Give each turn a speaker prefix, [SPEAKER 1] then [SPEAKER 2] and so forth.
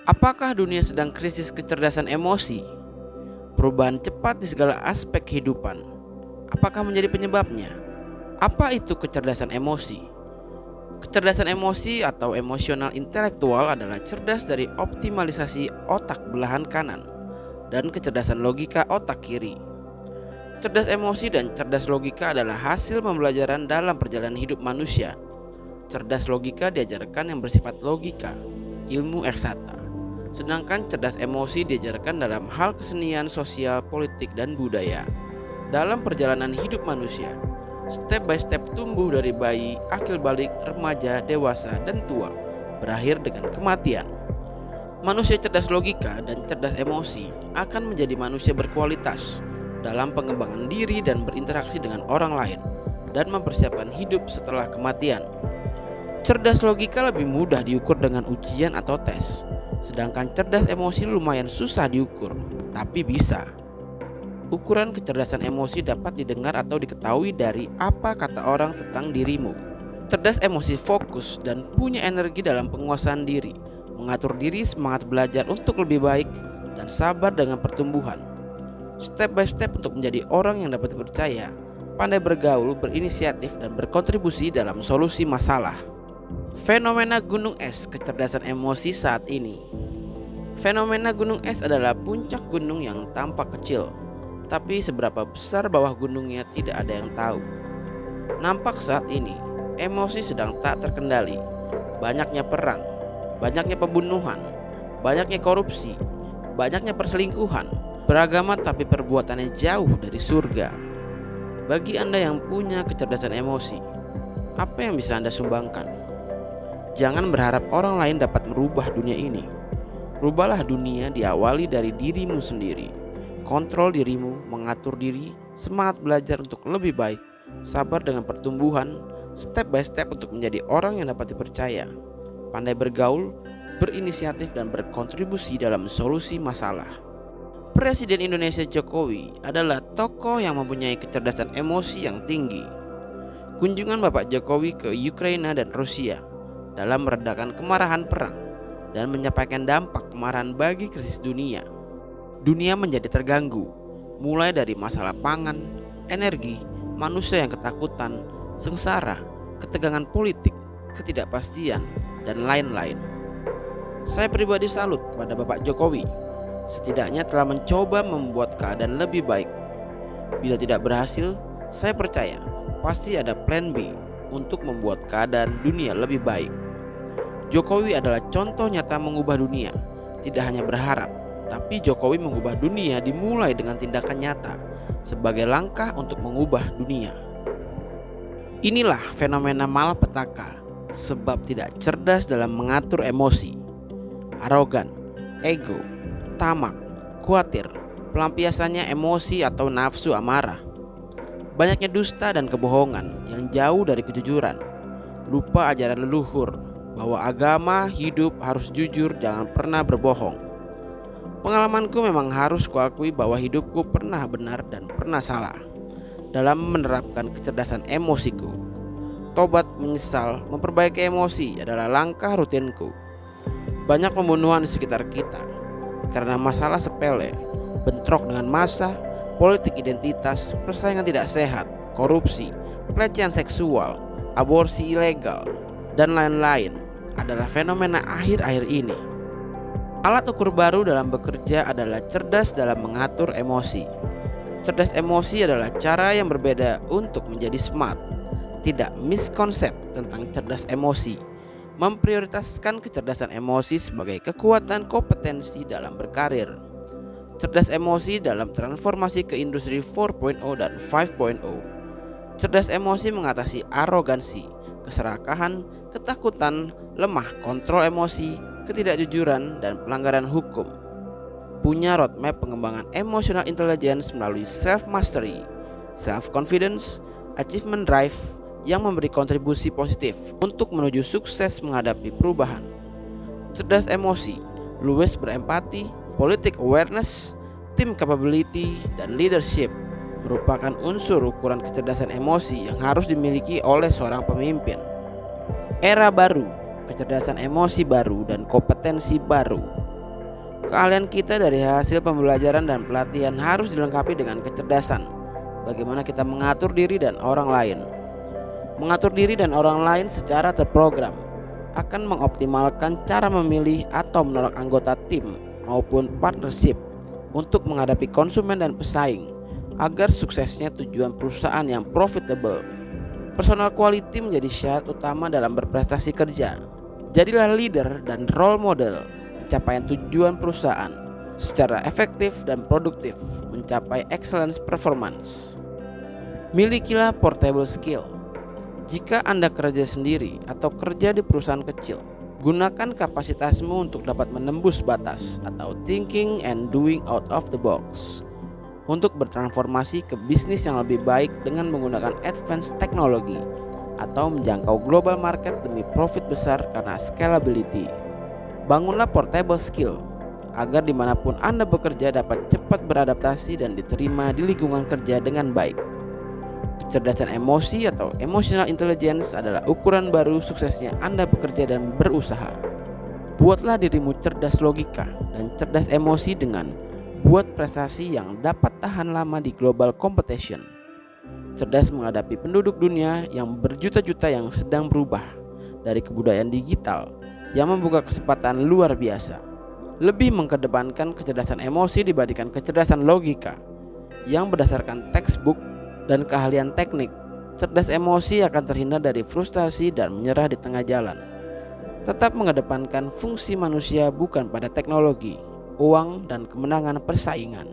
[SPEAKER 1] Apakah dunia sedang krisis kecerdasan emosi? Perubahan cepat di segala aspek kehidupan. Apakah menjadi penyebabnya? Apa itu kecerdasan emosi? Kecerdasan emosi atau emosional intelektual adalah cerdas dari optimalisasi otak belahan kanan dan kecerdasan logika otak kiri. Cerdas emosi dan cerdas logika adalah hasil pembelajaran dalam perjalanan hidup manusia. Cerdas logika diajarkan yang bersifat logika, ilmu eksakta. Sedangkan cerdas emosi diajarkan dalam hal kesenian, sosial, politik, dan budaya. Dalam perjalanan hidup manusia, step by step tumbuh dari bayi, akil balik, remaja, dewasa, dan tua, berakhir dengan kematian. Manusia cerdas logika dan cerdas emosi akan menjadi manusia berkualitas dalam pengembangan diri dan berinteraksi dengan orang lain, dan mempersiapkan hidup setelah kematian. Cerdas logika lebih mudah diukur dengan ujian atau tes, sedangkan cerdas emosi lumayan susah diukur, tapi bisa. Ukuran kecerdasan emosi dapat didengar atau diketahui dari apa kata orang tentang dirimu. Cerdas emosi fokus dan punya energi dalam penguasaan diri, mengatur diri, semangat belajar untuk lebih baik, dan sabar dengan pertumbuhan. Step by step untuk menjadi orang yang dapat dipercaya, pandai bergaul, berinisiatif, dan berkontribusi dalam solusi masalah. Fenomena gunung es kecerdasan emosi saat ini. Fenomena gunung es adalah puncak gunung yang tampak kecil, tapi seberapa besar bawah gunungnya tidak ada yang tahu. Nampak saat ini, emosi sedang tak terkendali. Banyaknya perang, banyaknya pembunuhan, banyaknya korupsi, banyaknya perselingkuhan, beragama tapi perbuatannya jauh dari surga. Bagi Anda yang punya kecerdasan emosi, apa yang bisa Anda sumbangkan? Jangan berharap orang lain dapat merubah dunia ini. Rubahlah dunia diawali dari dirimu sendiri. Kontrol dirimu, mengatur diri, semangat belajar untuk lebih baik, sabar dengan pertumbuhan, step by step untuk menjadi orang yang dapat dipercaya, pandai bergaul, berinisiatif, dan berkontribusi dalam solusi masalah. Presiden Indonesia Jokowi adalah tokoh yang mempunyai kecerdasan emosi yang tinggi. Kunjungan Bapak Jokowi ke Ukraina dan Rusia dalam meredakan kemarahan perang dan menyampaikan dampak kemarahan bagi krisis dunia. Dunia menjadi terganggu, mulai dari masalah pangan, energi, manusia yang ketakutan, sengsara, ketegangan politik, ketidakpastian, dan lain-lain. Saya pribadi salut pada Bapak Jokowi, setidaknya telah mencoba membuat keadaan lebih baik. Bila tidak berhasil, saya percaya pasti ada plan B untuk membuat keadaan dunia lebih baik. Jokowi adalah contoh nyata mengubah dunia, tidak hanya berharap, tapi Jokowi mengubah dunia dimulai dengan tindakan nyata sebagai langkah untuk mengubah dunia. Inilah fenomena malapetaka, sebab tidak cerdas dalam mengatur emosi, arogan, ego, tamak, khawatir, pelampiasannya emosi atau nafsu amarah. Banyaknya dusta dan kebohongan yang jauh dari kejujuran, lupa ajaran leluhur bahwa agama hidup harus jujur, jangan pernah berbohong. Pengalamanku memang harus kuakui bahwa hidupku pernah benar dan pernah salah dalam menerapkan kecerdasan emosiku. Tobat, menyesal, memperbaiki emosi adalah langkah rutinku. Banyak pembunuhan di sekitar kita karena masalah sepele, bentrok dengan massa, politik identitas, persaingan tidak sehat, korupsi, pelecehan seksual, aborsi ilegal, dan lain-lain adalah fenomena akhir-akhir ini. Alat ukur baru dalam bekerja adalah cerdas dalam mengatur emosi. Cerdas emosi adalah cara yang berbeda untuk menjadi smart. Tidak miskonsep tentang cerdas emosi, memprioritaskan kecerdasan emosi sebagai kekuatan kompetensi dalam berkarir. Cerdas emosi dalam transformasi ke industri 4.0 dan 5.0. Cerdas emosi mengatasi arogansi, keserakahan, ketakutan, lemah kontrol emosi, ketidakjujuran, dan pelanggaran hukum. Punya roadmap pengembangan emotional intelligence melalui self-mastery, self-confidence, achievement drive yang memberi kontribusi positif untuk menuju sukses menghadapi perubahan. Cerdas emosi, luwes berempati, politik awareness, team capability, dan leadership merupakan unsur ukuran kecerdasan emosi yang harus dimiliki oleh seorang pemimpin. Era baru, kecerdasan emosi baru, dan kompetensi baru. Keahlian kita dari hasil pembelajaran dan pelatihan harus dilengkapi dengan kecerdasan. Bagaimana kita mengatur diri dan orang lain. Mengatur diri dan orang lain secara terprogram akan mengoptimalkan cara memilih atau menolak anggota tim maupun partnership untuk menghadapi konsumen dan pesaing agar suksesnya tujuan perusahaan yang profitable. Personal quality menjadi syarat utama dalam berprestasi kerja. Jadilah leader dan role model pencapaian tujuan perusahaan secara efektif dan produktif mencapai excellence performance. Milikilah portable skill. Jika Anda kerja sendiri atau kerja di perusahaan kecil, gunakan kapasitasmu untuk dapat menembus batas atau thinking and doing out of the box untuk bertransformasi ke bisnis yang lebih baik dengan menggunakan advanced teknologi atau menjangkau global market demi profit besar karena scalability. Bangunlah portable skill agar dimanapun Anda bekerja dapat cepat beradaptasi dan diterima di lingkungan kerja dengan baik. Kecerdasan emosi atau emotional intelligence adalah ukuran baru suksesnya Anda bekerja dan berusaha. Buatlah dirimu cerdas logika dan cerdas emosi dengan buat prestasi yang dapat tahan lama di global competition. Cerdas menghadapi penduduk dunia yang berjuta-juta yang sedang berubah dari kebudayaan digital yang membuka kesempatan luar biasa. Lebih mengedepankan kecerdasan emosi dibandingkan kecerdasan logika yang berdasarkan textbook dan keahlian teknik. Cerdas emosi akan terhindar dari frustasi dan menyerah di tengah jalan. Tetap mengedepankan fungsi manusia bukan pada teknologi, uang, dan kemenangan persaingan.